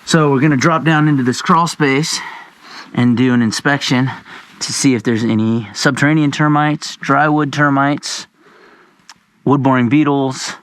So we're gonna drop down into this crawl space and do an inspection to see if there's any subterranean termites, drywood termites, wood-boring beetles,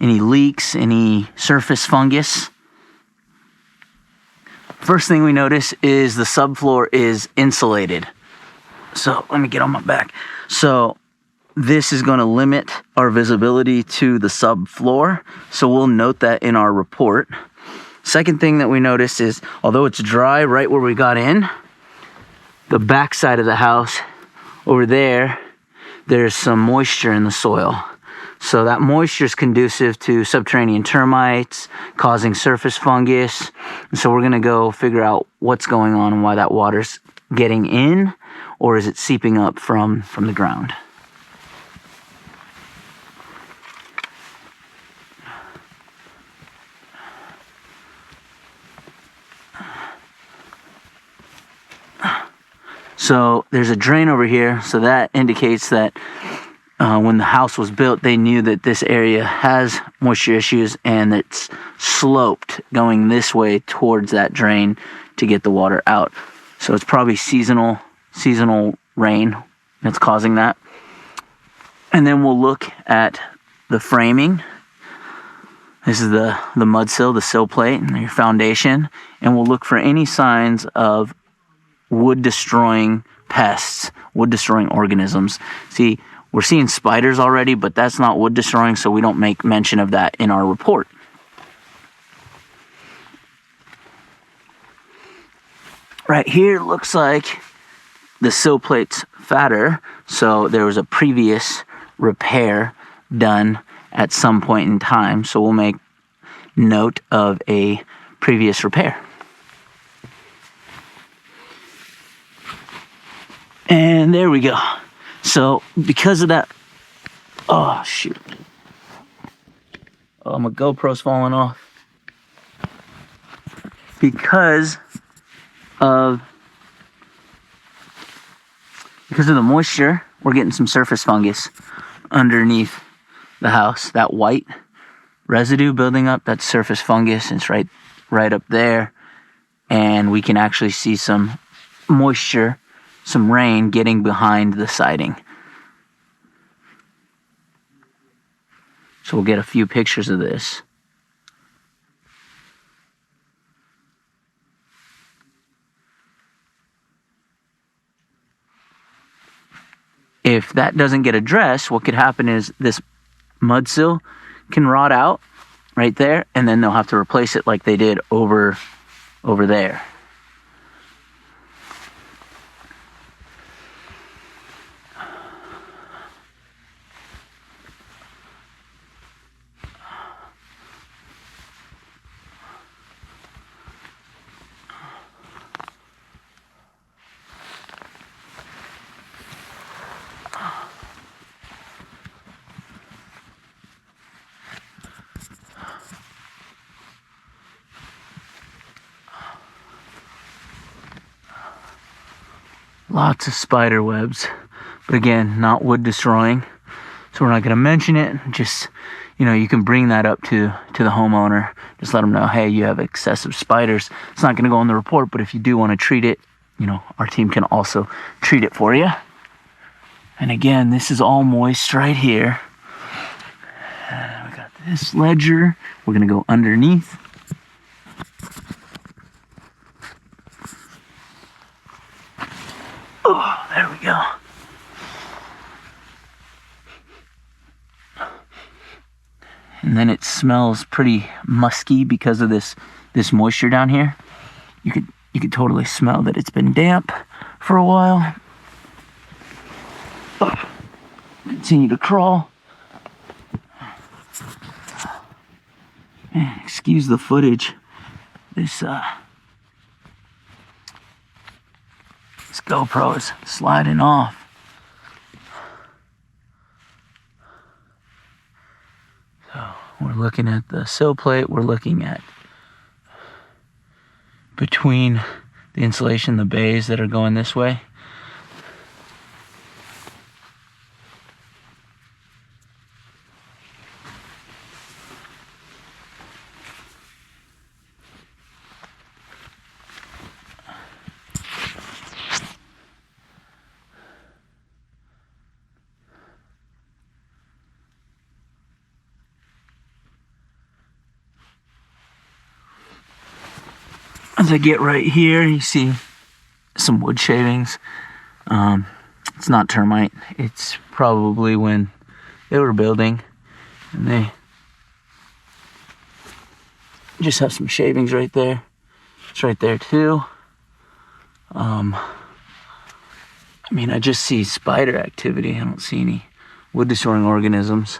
any leaks, any surface fungus. First thing we notice is the subfloor is insulated. So let me get on my back. So this is going to limit our visibility to the subfloor. So we'll note that in our report. Second thing that we notice is, although it's dry right where we got in, the back side of the house over there, there's some moisture in the soil. So that moisture is conducive to subterranean termites, causing surface fungus. And so we're gonna go figure out what's going on and why that water's getting in, or is it seeping up from the ground. So there's a drain over here, so that indicates that when the house was built, they knew that this area has moisture issues and it's sloped going this way towards that drain to get the water out. So it's probably seasonal rain that's causing that. And then we'll look at the framing. This is the mud sill, the sill plate, and your foundation. And we'll look for any signs of wood-destroying pests, wood-destroying organisms. See, we're seeing spiders already, but that's not wood-destroying, so we don't make mention of that in our report. Right here looks like the sill plate's fatter, so there was a previous repair done at some point in time, so we'll make note of a previous repair. And there we go. So because of that, oh shoot. Oh, my GoPro's falling off. Because of the moisture, we're getting some surface fungus underneath the house. That white residue building up, that's surface fungus. It's right up there. And we can actually see some moisture, some rain getting behind the siding. So we'll get a few pictures of this. If that doesn't get addressed, what could happen is this mud sill can rot out right there, and then they'll have to replace it like they did over there. Lots of spider webs, but again, not wood destroying. So we're not going to mention it. Just, you can bring that up to the homeowner. Just let them know, hey, you have excessive spiders. It's not going to go on the report, but if you do want to treat it, our team can also treat it for you. And again, this is all moist right here. We got this ledger. We're going to go underneath. Oh, there we go. And then it smells pretty musky because of this moisture down here. You could totally smell that it's been damp for a while. Oh, continue to crawl. Man, excuse the footage. This GoPro is sliding off. So we're looking at the sill plate. We're looking at between the insulation, the bays that are going this way. As I get right here, you see some wood shavings. It's not termite. It's probably when they were building and they just have some shavings right there. It's right there too. I mean, I just see spider activity. I don't see any wood destroying organisms.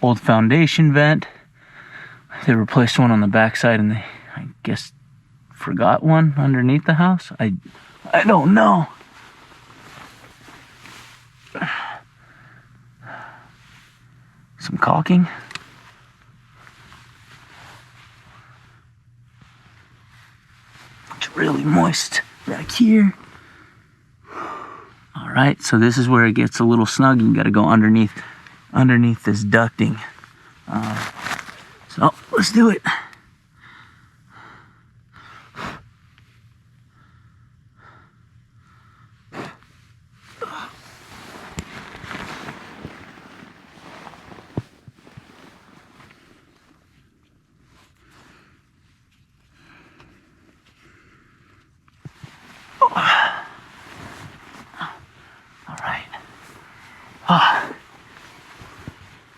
Old foundation vent. They replaced one on the backside and they, I guess, forgot one underneath the house. I don't know. Some caulking. It's really moist back here. All right, so this is where it gets a little snug. You got to go underneath this ducting. So let's do it.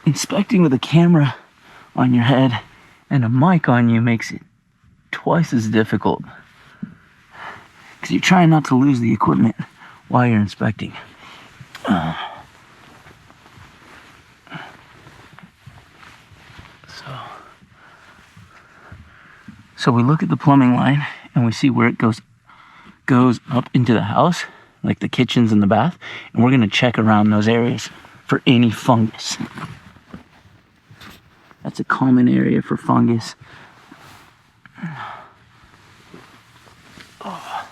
Inspecting with a camera on your head and a mic on you makes it twice as difficult because you're trying not to lose the equipment while you're inspecting. So we look at the plumbing line and we see where it goes up into the house, like the kitchens and the bath, and we're going to check around those areas for any fungus. That's a common area for fungus. Oh.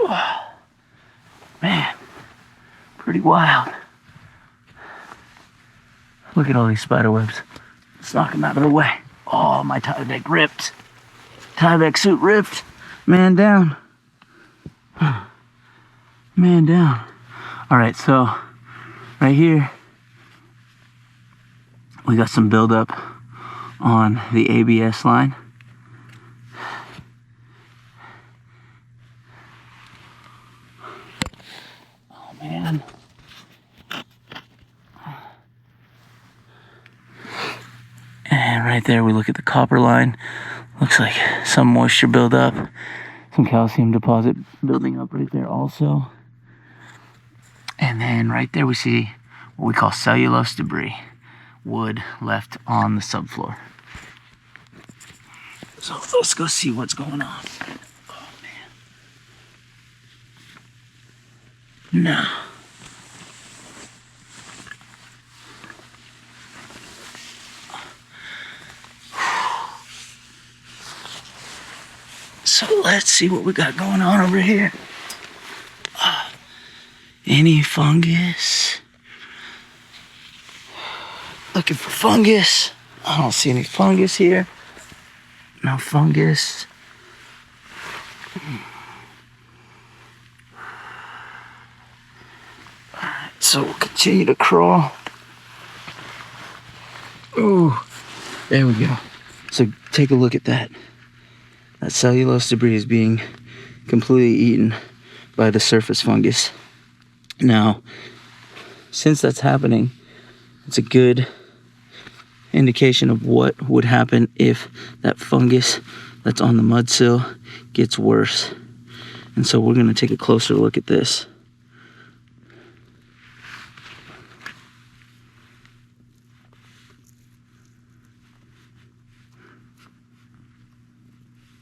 Oh. Man, pretty wild. Look at all these spider webs. Let's knock them out of the way. Oh, my Tyvek ripped. Tyvek suit ripped. Man down. Man down. All right, so right here, we got some buildup on the ABS line. Oh, man. And right there, we look at the copper line. Looks like some moisture buildup, some calcium deposit building up right there also. And then right there we see what we call cellulose debris, wood left on the subfloor. So let's go see what's going on. Oh man. No. So let's see what we got going on over here. Any fungus? Looking for fungus. I don't see any fungus here. No fungus. Alright, so we'll continue to crawl. Ooh, there we go. So take a look at that. That cellulose debris is being completely eaten by the surface fungus. Now, since that's happening, it's a good indication of what would happen if that fungus that's on the mud sill gets worse. And so we're going to take a closer look at this.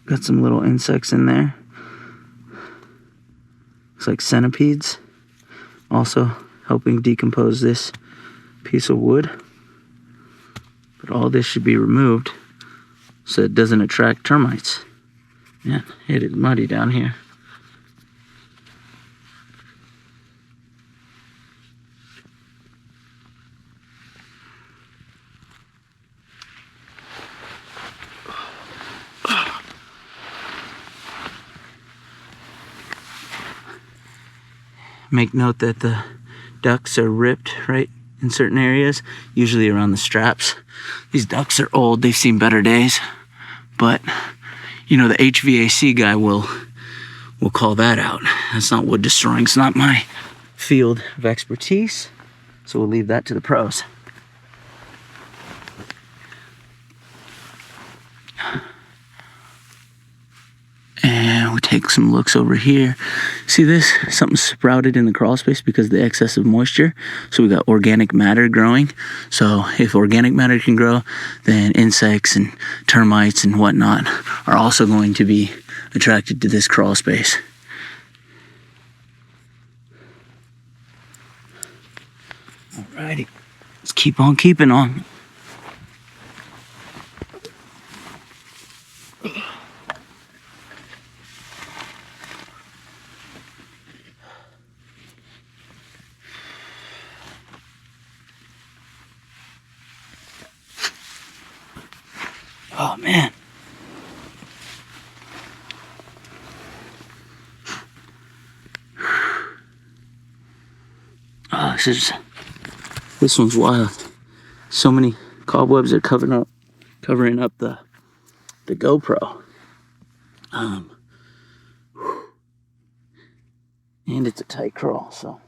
Got some little insects in there. Looks like centipedes. Also helping decompose this piece of wood. But all this should be removed so it doesn't attract termites. Yeah, it is muddy down here. Make note that the ducts are ripped right in certain areas, usually around the straps. These ducts are old, they've seen better days, but you know, the HVAC guy will call that out. That's not wood destroying. It's not my field of expertise, so we'll leave that to the pros. And we take some looks over here. See this? Something sprouted in the crawl space because of the excess of moisture. So we got organic matter growing. So if organic matter can grow, then insects and termites and whatnot are also going to be attracted to this crawl space. Alrighty, let's keep on keeping on. Oh man. Oh, this one's wild. So many cobwebs are covering up the GoPro. And it's a tight crawl, so.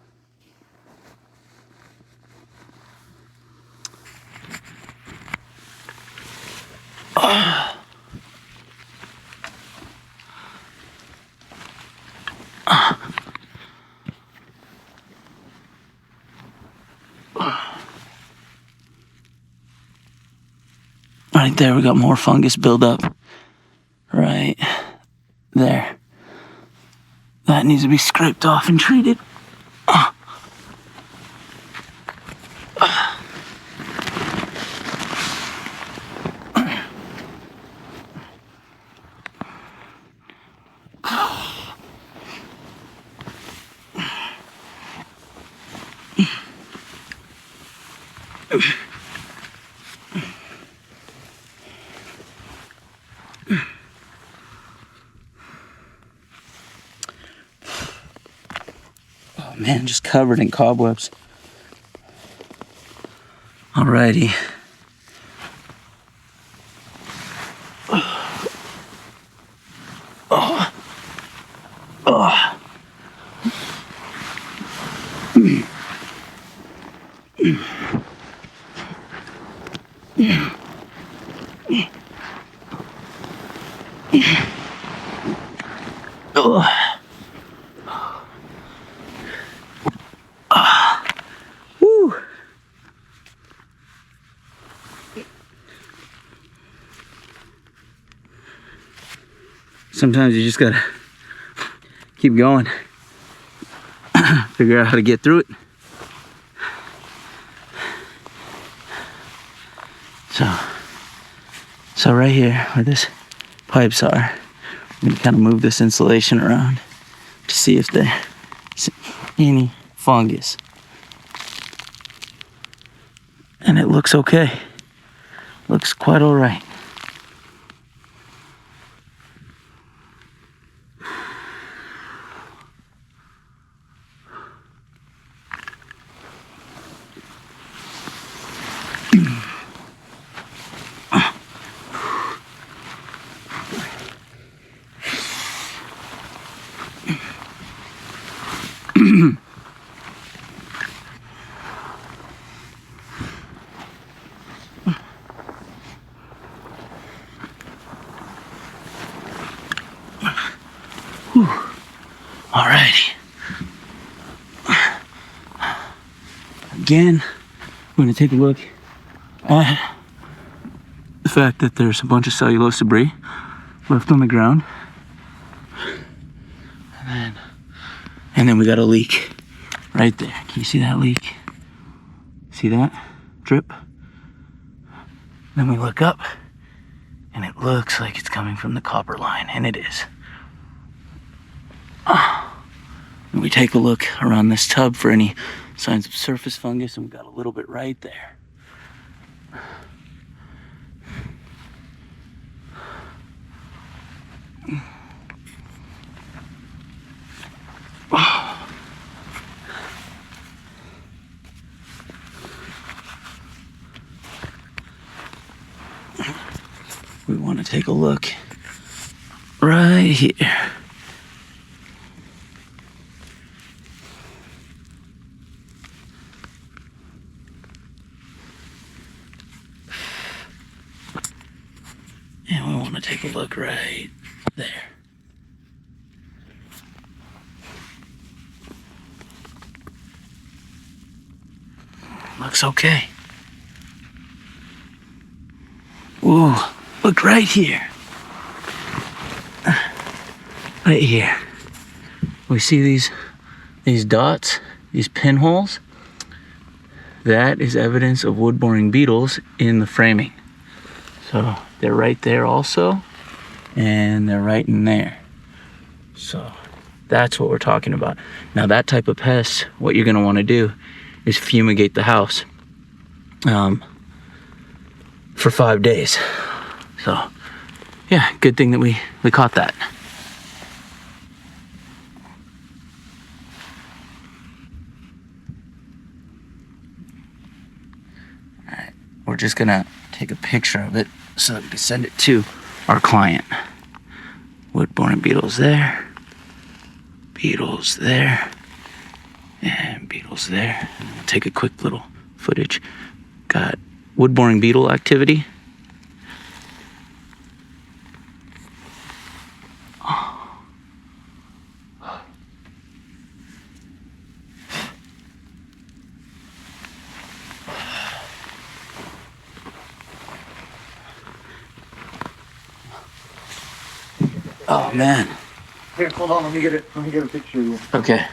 Right there, we got more fungus buildup. Right there. That needs to be scraped off and treated. Oh man, just covered in cobwebs. Alrighty. Woo. Sometimes you just gotta keep going, figure out how to get through it. So right here where this pipes are, I'm gonna kind of move this insulation around to see if there's any fungus. And it looks okay. Looks quite all right. Alrighty. Again, we're going to take a look at the fact that there's a bunch of cellulose debris left on the ground. And then we got a leak right there. Can you see that leak? See that drip? Then we look up and it looks like it's coming from the copper line, and it is. And we take a look around this tub for any signs of surface fungus, and we got a little bit right there. we want to take a look right here. And we want to take a look right there. Looks okay. Ooh, look right here. Right here. We see these dots, these pinholes. That is evidence of wood-boring beetles in the framing. So they're right there also, and they're right in there. So that's what we're talking about. Now that type of pest, what you're gonna wanna do is fumigate the house for 5 days. So yeah, good thing that we caught that. All right, we're just gonna take a picture of it so that we can send it to our client. Wood-boring beetles there, beetles there, and beetles there. We'll take a quick little footage. Got wood-boring beetle activity. Oh man. Here, hold on. Let me get a picture of you. Okay.